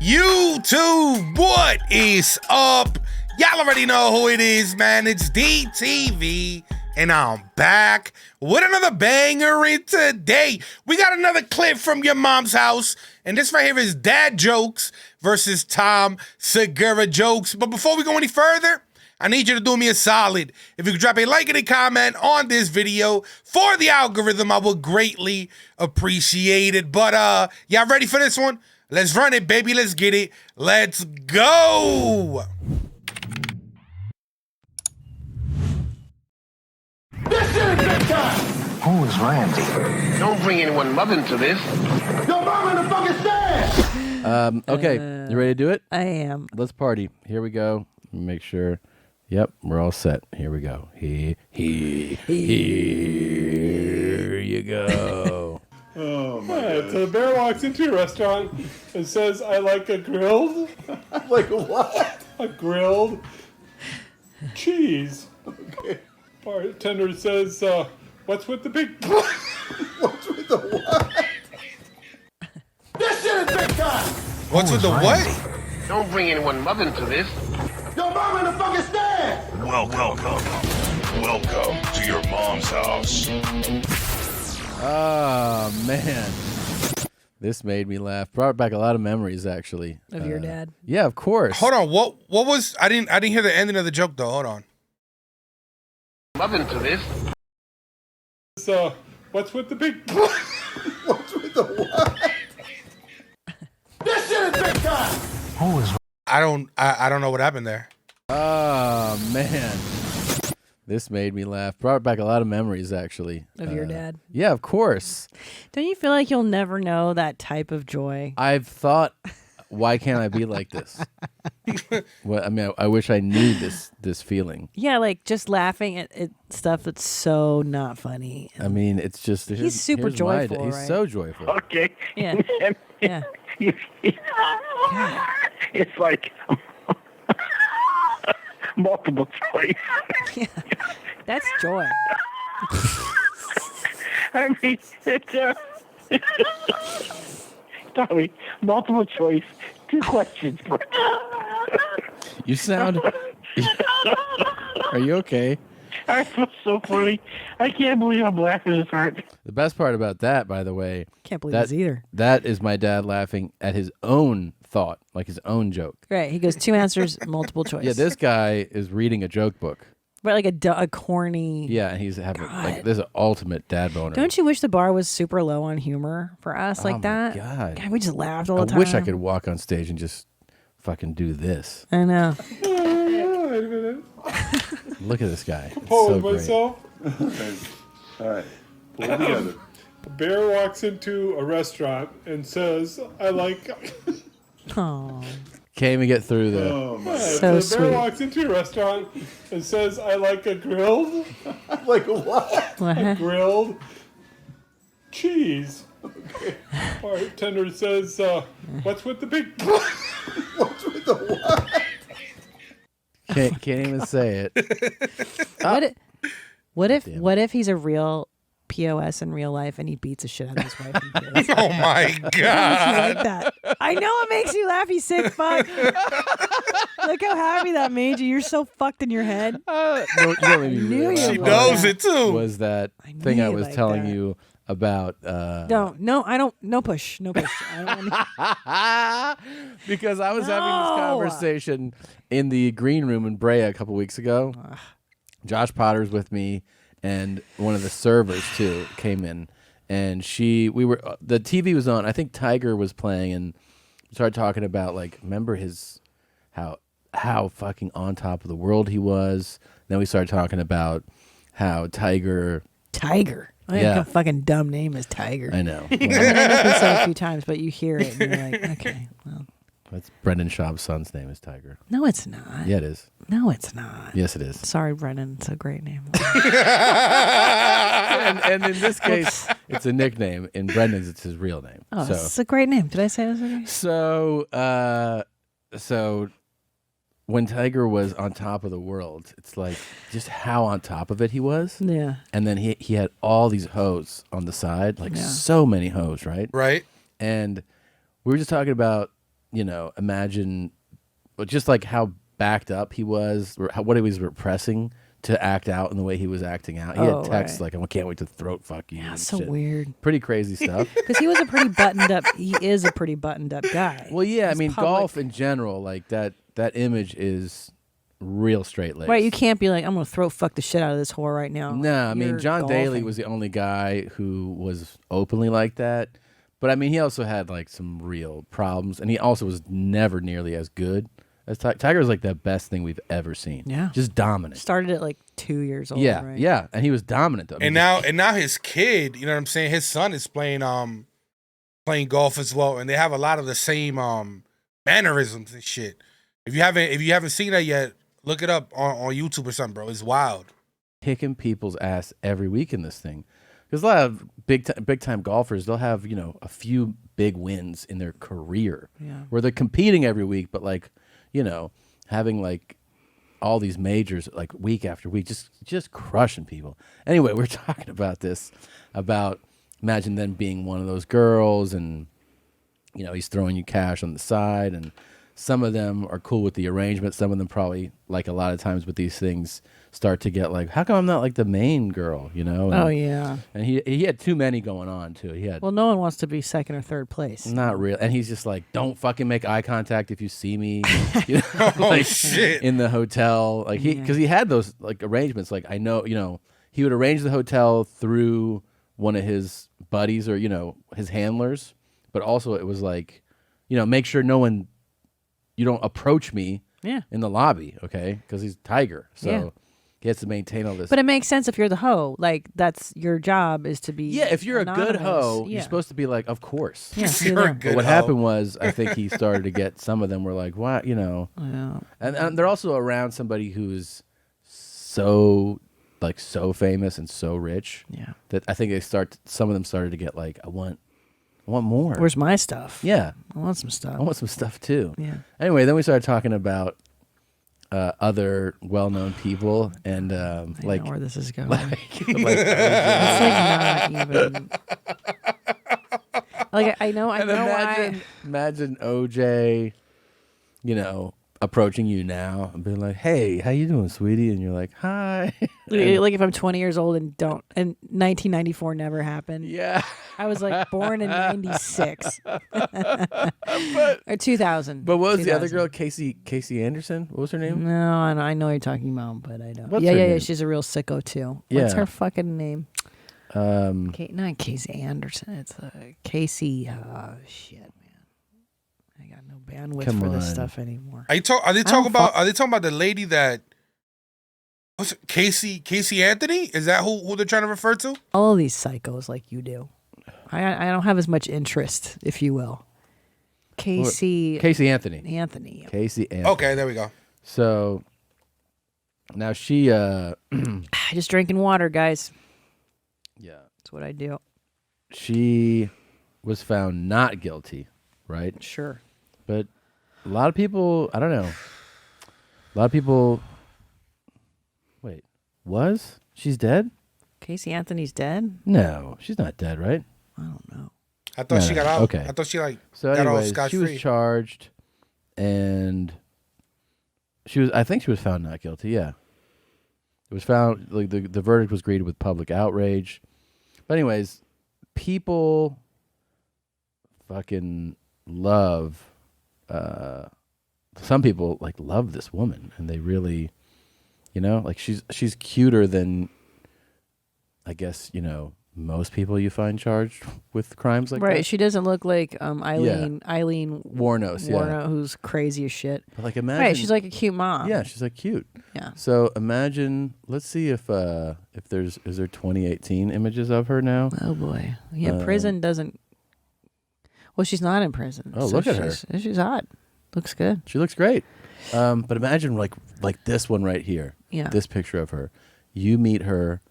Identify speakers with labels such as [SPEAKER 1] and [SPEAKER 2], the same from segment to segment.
[SPEAKER 1] YouTube, what is up? Y'all already know who it is, man. It's DTV, and I'm back with another banger. And today, we got another clip from your mom's house, and this right here is dad jokes versus Tom Segura jokes. But before we go any further, I need you to do me a solid. If you could drop a like and a comment on this video for the algorithm, I would greatly appreciate it. But y'all ready for this one? Let's run it, baby. Let's get it. Let's go.
[SPEAKER 2] This shit is big time.
[SPEAKER 3] Who is Randy?
[SPEAKER 4] Don't bring anyone mother into this.
[SPEAKER 2] Your mom in the fucking stand.
[SPEAKER 5] Okay, you ready to do it?
[SPEAKER 6] I am.
[SPEAKER 5] Let's party. Here we go. Make sure. Yep, we're all set. Here we go. Here you go.
[SPEAKER 7] Oh my God. So the bear walks into a restaurant and says, I like a grilled.
[SPEAKER 2] Like what?
[SPEAKER 7] A grilled cheese. Okay. Bartender says, what's with the big...
[SPEAKER 2] What's with the what? This shit is big time.
[SPEAKER 1] What's with the what?
[SPEAKER 4] Don't bring anyone mother into this.
[SPEAKER 2] Your mom in the fucking stand.
[SPEAKER 8] Welcome to your mom's house.
[SPEAKER 5] Oh, man. This made me laugh. Brought back a lot of memories, actually.
[SPEAKER 6] Of your dad?
[SPEAKER 5] Yeah, of course.
[SPEAKER 1] Hold on. What was? I didn't hear the ending of the joke though. Hold on.
[SPEAKER 4] Mother into this.
[SPEAKER 7] So, what's with the big...
[SPEAKER 2] What's with the what? This shit is big time.
[SPEAKER 3] Who is
[SPEAKER 1] I don't know what happened there.
[SPEAKER 5] Oh, man. This made me laugh. Brought back a lot of memories, actually.
[SPEAKER 6] Of your dad?
[SPEAKER 5] Yeah, of course.
[SPEAKER 6] Don't you feel like you'll never know that type of joy?
[SPEAKER 5] I've thought, why can't I be like this? Well, I mean, I wish I knew this feeling.
[SPEAKER 6] Yeah, like just laughing at stuff that's so not funny.
[SPEAKER 5] I mean, it's just...
[SPEAKER 6] He's super joyful,
[SPEAKER 5] He's
[SPEAKER 6] right?
[SPEAKER 5] so joyful.
[SPEAKER 4] Okay.
[SPEAKER 6] Yeah. Yeah.
[SPEAKER 4] It's like multiple choice.
[SPEAKER 6] Yeah. That's joy.
[SPEAKER 4] I mean, it's sorry, multiple choice. 2 questions.
[SPEAKER 5] You sound... Are you okay?
[SPEAKER 4] I feel so funny. I can't believe I'm laughing this hard.
[SPEAKER 5] The best part about that, by the way...
[SPEAKER 6] Can't believe this either.
[SPEAKER 5] That is my dad laughing at his own thought, like his own joke.
[SPEAKER 6] Right. He goes 2 answers, multiple choice.
[SPEAKER 5] Yeah, this guy is reading a joke book.
[SPEAKER 6] But like a corny...
[SPEAKER 5] Yeah, and he's having like this is an ultimate dad boner.
[SPEAKER 6] Don't you wish the bar was super low on humor for us like that?
[SPEAKER 5] God.
[SPEAKER 6] God, we just laughed all the time.
[SPEAKER 5] I wish I could walk on stage and just fucking do this.
[SPEAKER 6] I know.
[SPEAKER 7] Wait a minute.
[SPEAKER 5] Look at this guy. It's
[SPEAKER 7] Pose
[SPEAKER 5] so great.
[SPEAKER 7] myself.
[SPEAKER 2] Okay. All right. Pull it together.
[SPEAKER 7] A bear walks into a restaurant and says, I like...
[SPEAKER 6] Oh,
[SPEAKER 5] Can't even get through the...
[SPEAKER 2] Oh my.
[SPEAKER 6] so
[SPEAKER 7] the bear
[SPEAKER 6] sweet.
[SPEAKER 7] walks into a restaurant and says, I like a grilled...
[SPEAKER 2] Like what?
[SPEAKER 6] What?
[SPEAKER 7] grilled cheese. Okay. Bartender says, what's with the big...
[SPEAKER 2] What's with the what?
[SPEAKER 5] Can't even say it.
[SPEAKER 6] What if he's a real POS in real life and he beats the shit out of his wife? And kids?
[SPEAKER 1] Oh my
[SPEAKER 6] How
[SPEAKER 1] God.
[SPEAKER 6] much you like that? I know it makes you laugh, you sick fuck. Look how happy that made you. You're so fucked in your head.
[SPEAKER 5] No, you don't make me
[SPEAKER 6] knew you
[SPEAKER 5] realize
[SPEAKER 1] She
[SPEAKER 6] would.
[SPEAKER 1] knows it too.
[SPEAKER 5] was that
[SPEAKER 6] I knew
[SPEAKER 5] thing I
[SPEAKER 6] you'd
[SPEAKER 5] was
[SPEAKER 6] like
[SPEAKER 5] telling
[SPEAKER 6] that.
[SPEAKER 5] you about...
[SPEAKER 6] No, I don't. No push. No push. I don't want
[SPEAKER 5] because I was having
[SPEAKER 6] No.
[SPEAKER 5] this conversation in the green room in Brea a couple weeks ago. Josh Potter's with me, and one of the servers too came in, and the TV was on. I think Tiger was playing, and we started talking about like, remember his how fucking on top of the world he was. Then we started talking about how Tiger.
[SPEAKER 6] I
[SPEAKER 5] Yeah.
[SPEAKER 6] a fucking dumb name is Tiger.
[SPEAKER 5] I know.
[SPEAKER 6] I mean, I know it's said a few times, but you hear it and you're like, okay, well,
[SPEAKER 5] That's Brendan Schaub's son's name is Tiger.
[SPEAKER 6] no, it's not.
[SPEAKER 5] Yeah, it is.
[SPEAKER 6] No, it's not.
[SPEAKER 5] Yes, it is.
[SPEAKER 6] Sorry, Brennan. It's a great name.
[SPEAKER 5] and in this case, it's a nickname. In Brendan's, it's his real name.
[SPEAKER 6] Oh, it's a great name. Did I say it was a great name?
[SPEAKER 5] So when Tiger was on top of the world, it's like just how on top of it he was.
[SPEAKER 6] Yeah.
[SPEAKER 5] And then he had all these hoes on the side, like so many hoes, right?
[SPEAKER 1] Right.
[SPEAKER 5] And we were just talking about imagine, just like how backed up he was, or what he was repressing to act out in the way he was acting out. He had texts like, "I can't wait to throat fuck you."
[SPEAKER 6] Yeah,
[SPEAKER 5] and
[SPEAKER 6] so
[SPEAKER 5] shit.
[SPEAKER 6] weird.
[SPEAKER 5] Pretty crazy stuff.
[SPEAKER 6] Because he was a pretty buttoned up. He is a pretty buttoned up guy.
[SPEAKER 5] Well, yeah,
[SPEAKER 6] He's public.
[SPEAKER 5] golf in general, like that image is real straight laced.
[SPEAKER 6] Right, you can't be like, I'm gonna throat fuck the shit out of this whore right now.
[SPEAKER 5] No,
[SPEAKER 6] You're
[SPEAKER 5] John Daly
[SPEAKER 6] golfing.
[SPEAKER 5] was the only guy who was openly like that. But he also had like some real problems, and he also was never nearly as good as Tiger. Was like the best thing we've ever seen.
[SPEAKER 6] Yeah,
[SPEAKER 5] just dominant.
[SPEAKER 6] Started at like 2 years old.
[SPEAKER 5] Yeah,
[SPEAKER 6] right?
[SPEAKER 5] yeah, and he was dominant though.
[SPEAKER 1] And now his kid, you know what I'm saying? His son is playing golf as well, and they have a lot of the same mannerisms and shit. If you haven't seen that yet, look it up on YouTube or something, bro. It's wild.
[SPEAKER 5] Kicking people's ass every week in this thing. Because a lot of big time golfers, they'll have a few big wins in their career, where they're competing every week, but like having like all these majors like week after week, just crushing people. Anyway, we're talking about this, about imagine them being one of those girls, and he's throwing you cash on the side, and some of them are cool with the arrangement. Some of them probably, like a lot of times with these things, start to get like, how come I'm not like the main girl, And,
[SPEAKER 6] oh yeah.
[SPEAKER 5] And he had too many going on too. He had
[SPEAKER 6] Well, no one wants to be second or third place.
[SPEAKER 5] not real, and he's just like, don't fucking make eye contact if you see me.
[SPEAKER 1] Oh shit!
[SPEAKER 5] In the hotel, like because he had those like arrangements. Like I know, he would arrange the hotel through one of his buddies or his handlers, but also it was like, make sure you don't approach me in the lobby, okay? Because he's Tiger, so he has to maintain all this.
[SPEAKER 6] But it makes sense if you're the hoe. Like, that's your job is to be.
[SPEAKER 5] Yeah, if you're
[SPEAKER 6] anonymous.
[SPEAKER 5] a good hoe,
[SPEAKER 6] Yeah.
[SPEAKER 5] you're supposed to be like, of course.
[SPEAKER 6] Yeah,
[SPEAKER 1] If you're a good
[SPEAKER 5] But what
[SPEAKER 1] hoe.
[SPEAKER 5] happened was, I think he started to get some of them were like, what,
[SPEAKER 6] Yeah.
[SPEAKER 5] and they're also around somebody who's so famous and so rich.
[SPEAKER 6] Yeah.
[SPEAKER 5] That I think some of them started to get like, I want more.
[SPEAKER 6] Where's my stuff?
[SPEAKER 5] Yeah.
[SPEAKER 6] I want some stuff.
[SPEAKER 5] I want some stuff too.
[SPEAKER 6] Yeah.
[SPEAKER 5] Anyway, then we started talking about other well-known people, and
[SPEAKER 6] I
[SPEAKER 5] like
[SPEAKER 6] know where this is going.
[SPEAKER 5] like
[SPEAKER 6] It's like not even. Like I know
[SPEAKER 5] and
[SPEAKER 6] why.
[SPEAKER 5] imagine OJ, approaching you now and being like, "Hey, how you doing, sweetie?" And you're like, "Hi."
[SPEAKER 6] Like if I'm 20 years old and 1994 never happened.
[SPEAKER 5] Yeah.
[SPEAKER 6] I was like born in 96 or 2000.
[SPEAKER 5] But what was the other
[SPEAKER 6] 2000.
[SPEAKER 5] girl? Casey Anderson? What was her name?
[SPEAKER 6] No, I know what you're talking about, but I don't.
[SPEAKER 5] What's
[SPEAKER 6] yeah,
[SPEAKER 5] her
[SPEAKER 6] yeah,
[SPEAKER 5] name?
[SPEAKER 6] yeah. She's a real sicko too.
[SPEAKER 5] Yeah.
[SPEAKER 6] What's her fucking name?
[SPEAKER 5] Um,
[SPEAKER 6] Not Casey Anderson. It's Casey. Shit, man. I got no bandwidth
[SPEAKER 5] Come
[SPEAKER 6] for this
[SPEAKER 5] on.
[SPEAKER 6] stuff anymore.
[SPEAKER 1] Are they talking about the lady that? What's it, Casey Anthony? Is that who they're trying to refer to?
[SPEAKER 6] All of these psychos like you do. I don't have as much interest, if you will. Casey
[SPEAKER 5] Anthony.
[SPEAKER 6] Anthony.
[SPEAKER 5] Casey Anthony.
[SPEAKER 1] Okay, there we go.
[SPEAKER 5] So now she
[SPEAKER 6] Just drinking water, guys.
[SPEAKER 5] yeah,
[SPEAKER 6] That's what I do.
[SPEAKER 5] she was found not guilty, right?
[SPEAKER 6] Sure.
[SPEAKER 5] But a lot of people, I don't know. A lot of people. Wait, she's dead?
[SPEAKER 6] Casey Anthony's dead?
[SPEAKER 5] No, she's not dead, right?
[SPEAKER 6] I don't know.
[SPEAKER 1] I thought she got out.
[SPEAKER 5] Okay.
[SPEAKER 1] I thought she
[SPEAKER 5] So
[SPEAKER 1] got
[SPEAKER 5] anyways,
[SPEAKER 1] off scot
[SPEAKER 5] she was
[SPEAKER 1] free.
[SPEAKER 5] charged, and I think she was found not guilty. Yeah, it was found like the verdict was greeted with public outrage. But anyways, people fucking love. Some people like love this woman, and they really, like she's cuter than, I guess, most people you find charged with crimes like
[SPEAKER 6] Right.
[SPEAKER 5] that.
[SPEAKER 6] She doesn't look like Eileen
[SPEAKER 5] Warnos, yeah.
[SPEAKER 6] who's crazy as shit.
[SPEAKER 5] But like imagine,
[SPEAKER 6] Right. She's like a cute mom.
[SPEAKER 5] yeah, she's like cute.
[SPEAKER 6] Yeah.
[SPEAKER 5] So imagine, let's see if is there 2018 images of her now?
[SPEAKER 6] Oh boy. Yeah. Prison doesn't. Well, she's not in prison.
[SPEAKER 5] Oh, look at her.
[SPEAKER 6] She's hot. Looks good.
[SPEAKER 5] She looks great. But imagine like this one right here.
[SPEAKER 6] Yeah.
[SPEAKER 5] This picture of her. You meet her.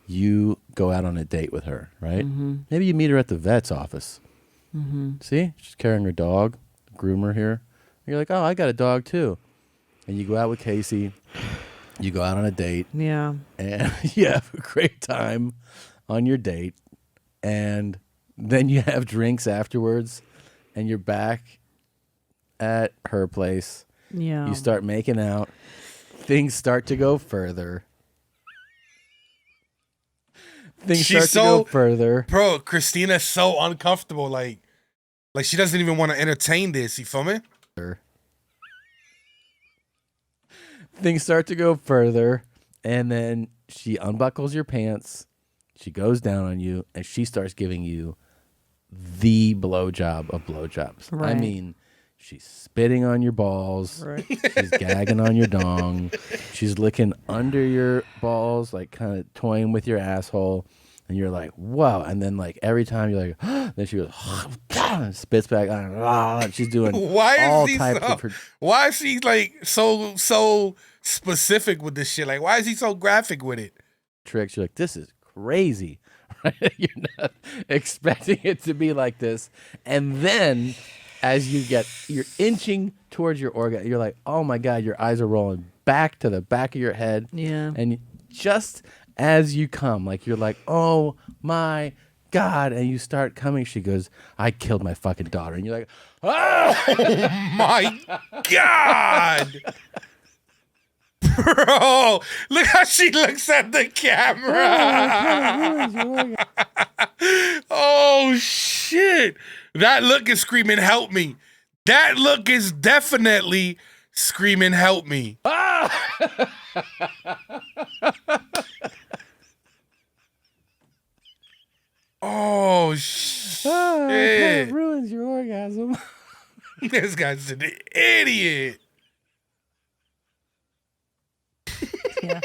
[SPEAKER 5] You go out on a date with her, right?
[SPEAKER 6] Mm-hmm.
[SPEAKER 5] Maybe you meet her at the vet's office.
[SPEAKER 6] Mm-hmm.
[SPEAKER 5] See, she's carrying her dog, groomer here. You're like, oh, I got a dog too. And you go out with Casey. You go out on a date.
[SPEAKER 6] Yeah.
[SPEAKER 5] And you have a great time on your date. And then you have drinks afterwards. And you're back at her place.
[SPEAKER 6] Yeah.
[SPEAKER 5] You start making out. Things start to go further. Things
[SPEAKER 1] She's
[SPEAKER 5] start to go
[SPEAKER 1] so-
[SPEAKER 5] further.
[SPEAKER 1] Bro, Christina's so uncomfortable. Like she doesn't even want to entertain this. You feel me?
[SPEAKER 5] Things start to go further, and then she unbuckles your pants. She goes down on you, and she starts giving you the blowjob of blowjobs. I
[SPEAKER 6] Right.
[SPEAKER 5] mean, she's spitting on your balls.
[SPEAKER 6] Right.
[SPEAKER 5] She's gagging on your dong. She's licking under your balls, like kind of toying with your asshole. And you're like, whoa. And then like every time you're like, then she goes, spits back. She's doing all types of
[SPEAKER 1] why is she like so specific with this shit? Like, why is he so graphic with it?
[SPEAKER 5] tricks. You're like, this is crazy. Right? You're not expecting it to be like this. And then as you're inching towards your orgasm, you're like, oh my God, your eyes are rolling back to the back of your head.
[SPEAKER 6] Yeah.
[SPEAKER 5] And just as you come, like you're like, oh my God, and you start coming, she goes, I killed my fucking daughter. And you're like,
[SPEAKER 1] Oh my God. Bro, look how she looks at the camera. Oh shit. That look is screaming, help me. That look is definitely screaming, help me. Oh shit.
[SPEAKER 5] it ruins your orgasm.
[SPEAKER 1] This guy's an idiot.
[SPEAKER 6] Yeah.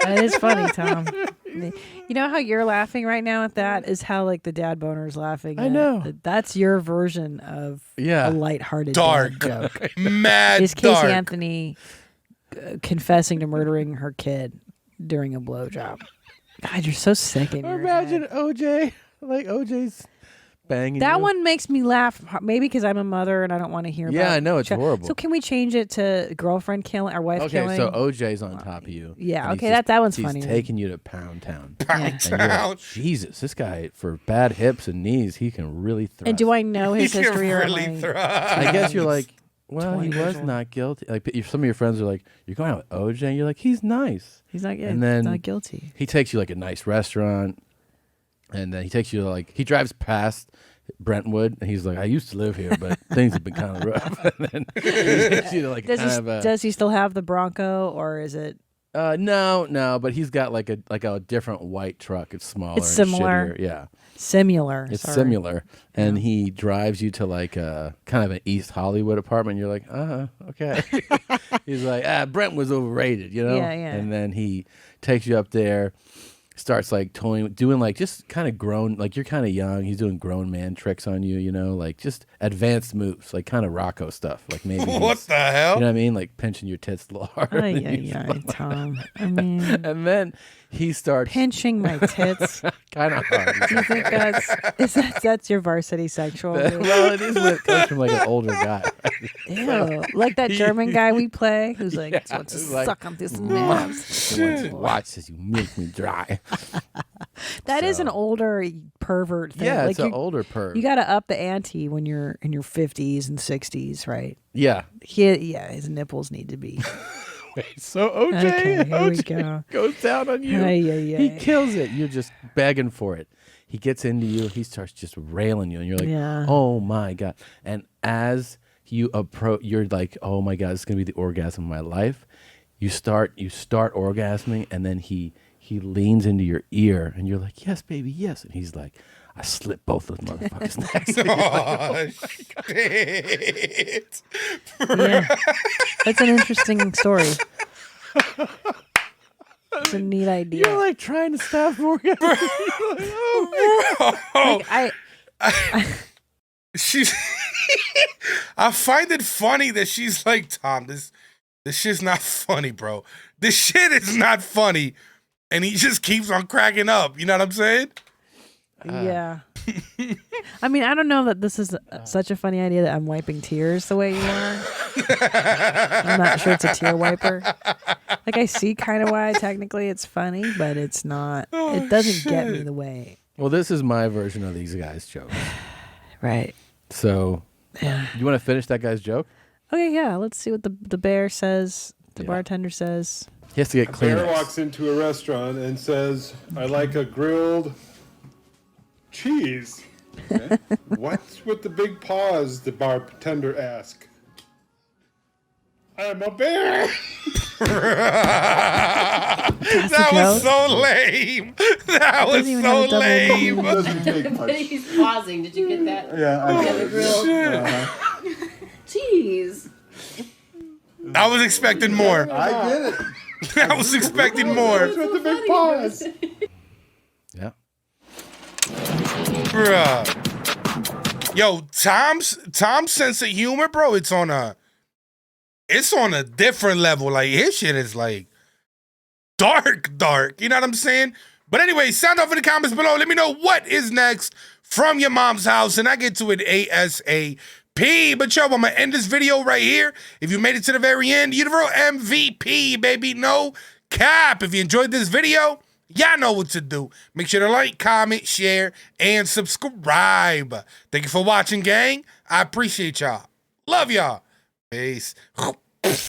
[SPEAKER 6] That is funny, Tom. You know how you're laughing right now at that is how like the dad boner's laughing.
[SPEAKER 5] I
[SPEAKER 6] at-
[SPEAKER 5] know.
[SPEAKER 6] That's your version of
[SPEAKER 5] Yeah.
[SPEAKER 6] a lighthearted
[SPEAKER 1] Dark.
[SPEAKER 6] dad joke.
[SPEAKER 1] Mad
[SPEAKER 6] Is Casey
[SPEAKER 1] dark.
[SPEAKER 6] Anthony confessing to murdering her kid during a blowjob? God, you're so sick in your
[SPEAKER 5] Imagine
[SPEAKER 6] head.
[SPEAKER 5] OJ, like OJ's banging
[SPEAKER 6] That
[SPEAKER 5] you.
[SPEAKER 6] one makes me laugh, maybe because I'm a mother and I don't want to hear about
[SPEAKER 5] Yeah, I know, it's
[SPEAKER 6] child-
[SPEAKER 5] horrible.
[SPEAKER 6] So can we change it to girlfriend killing or wife
[SPEAKER 5] Okay,
[SPEAKER 6] killing?
[SPEAKER 5] so OJ's on top of you.
[SPEAKER 6] Yeah,
[SPEAKER 5] and he's
[SPEAKER 6] okay, that one's
[SPEAKER 5] he's
[SPEAKER 6] funnier.
[SPEAKER 5] taking you to Pound Town.
[SPEAKER 1] Pound
[SPEAKER 5] And you're like,
[SPEAKER 1] Town.
[SPEAKER 5] Jesus, this guy, for bad hips and knees, he can really thrust.
[SPEAKER 6] And do I know his
[SPEAKER 1] You
[SPEAKER 6] history or
[SPEAKER 1] really
[SPEAKER 6] am I-
[SPEAKER 1] thrust.
[SPEAKER 5] I guess you're like, well, he
[SPEAKER 6] 20 years
[SPEAKER 5] was
[SPEAKER 6] old.
[SPEAKER 5] not guilty. Like some of your friends are like, you're going out with OJ, and you're like, he's nice.
[SPEAKER 6] He's not, yeah,
[SPEAKER 5] And then-
[SPEAKER 6] not guilty.
[SPEAKER 5] He takes you like a nice restaurant, and then he takes you to like he drives past Brentwood, and he's like, I used to live here, but things have been kind of rough. And then he takes you to like
[SPEAKER 6] Does he still have the Bronco or is it?
[SPEAKER 5] no, but he's got like a different white truck. It's smaller.
[SPEAKER 6] It's
[SPEAKER 5] and
[SPEAKER 6] similar.
[SPEAKER 5] shittier. Yeah,
[SPEAKER 6] Similar.
[SPEAKER 5] it's
[SPEAKER 6] sorry.
[SPEAKER 5] similar. And he drives you to like a kind of an East Hollywood apartment. You're like, okay. He's like, Brent was overrated, you know?
[SPEAKER 6] Yeah, yeah.
[SPEAKER 5] And then he takes you up there, starts like doing like just kind of grown, like you're kind of young. He's doing grown man tricks on you, you know, like just advanced moves, like kind of Rocco stuff. Like maybe
[SPEAKER 1] What the hell?
[SPEAKER 5] You know what I mean? Like pinching your tits a little harder.
[SPEAKER 6] Ay,
[SPEAKER 5] than
[SPEAKER 6] ay,
[SPEAKER 5] usual.
[SPEAKER 6] ay, Tom. I mean,
[SPEAKER 5] And then he starts
[SPEAKER 6] pinching my tits.
[SPEAKER 5] kind of hard.
[SPEAKER 6] Do you think that's your varsity sexual? move?
[SPEAKER 5] Well, it is when it comes from like an older guy.
[SPEAKER 6] Ew. Like that German guy we play who's like,
[SPEAKER 5] Yeah,
[SPEAKER 6] wants to
[SPEAKER 5] it's like,
[SPEAKER 6] suck on this naps.
[SPEAKER 5] He wants to watch as you make me dry.
[SPEAKER 6] That is an older pervert thing.
[SPEAKER 5] Yeah,
[SPEAKER 6] like
[SPEAKER 5] it's an older perv.
[SPEAKER 6] You got to up the ante when you're in your 50s and 60s, right?
[SPEAKER 5] Yeah.
[SPEAKER 6] His nipples need to be.
[SPEAKER 5] So OJ,
[SPEAKER 6] Okay, here we
[SPEAKER 5] OJ
[SPEAKER 6] go.
[SPEAKER 5] goes down on you.
[SPEAKER 6] Ay, ay,
[SPEAKER 5] He
[SPEAKER 6] ay.
[SPEAKER 5] kills it. You're just begging for it. He gets into you. He starts just railing you, and you're like,
[SPEAKER 6] Yeah.
[SPEAKER 5] "Oh my God!" And as you approach, you're like, "Oh my God, this is gonna be the orgasm of my life." You start orgasming, and then he leans into your ear, and you're like, "Yes, baby, yes." And he's like, "I slit both those motherfuckers next."
[SPEAKER 1] Oh, shit.
[SPEAKER 6] Yeah. That's an interesting story. It's a neat idea.
[SPEAKER 5] You're like trying to stop orgasm.
[SPEAKER 6] Like,
[SPEAKER 1] She's. I find it funny that she's like, Tom, this shit's not funny, bro. This shit is not funny. And he just keeps on cracking up. You know what I'm saying?
[SPEAKER 6] yeah. I mean, I don't know that this is such a funny idea that I'm wiping tears the way you are. I'm not sure it's a tear wiper. Like, I see kind of why technically it's funny, but it's not. It doesn't get me the way.
[SPEAKER 5] Well, this is my version of these guys' jokes.
[SPEAKER 6] Right.
[SPEAKER 5] So You want to finish that guy's joke?
[SPEAKER 6] Okay, yeah. Let's see what the bear says. The bartender says.
[SPEAKER 5] He has to get
[SPEAKER 7] Bear
[SPEAKER 5] Kleenex.
[SPEAKER 7] walks into a restaurant and says, "I like a grilled cheese." What's with the big paws? The bartender asks. I'm a bear.
[SPEAKER 1] That was so lame. That was
[SPEAKER 6] even
[SPEAKER 1] so
[SPEAKER 6] have a double
[SPEAKER 1] lame.
[SPEAKER 2] Doesn't take much.
[SPEAKER 9] He's pausing. Did you get that?
[SPEAKER 2] Yeah, I
[SPEAKER 9] Yeah, the grill. Cheese.
[SPEAKER 1] I was expecting more.
[SPEAKER 2] I get it.
[SPEAKER 1] I was expecting more.
[SPEAKER 7] What's with the big paws?
[SPEAKER 5] Yeah.
[SPEAKER 1] Bruh. Yo, Tom's sense of humor, bro, it's on a different level. Like, his shit is like dark. You know what I'm saying? But anyway, sound off in the comments below. Let me know what is next from your mom's house, and I get to it ASAP. But yo, I'm gonna end this video right here. If you made it to the very end, you're the real MVP, baby. No cap. If you enjoyed this video, y'all know what to do. Make sure to like, comment, share, and subscribe. Thank you for watching, gang. I appreciate y'all. Love y'all. Peace.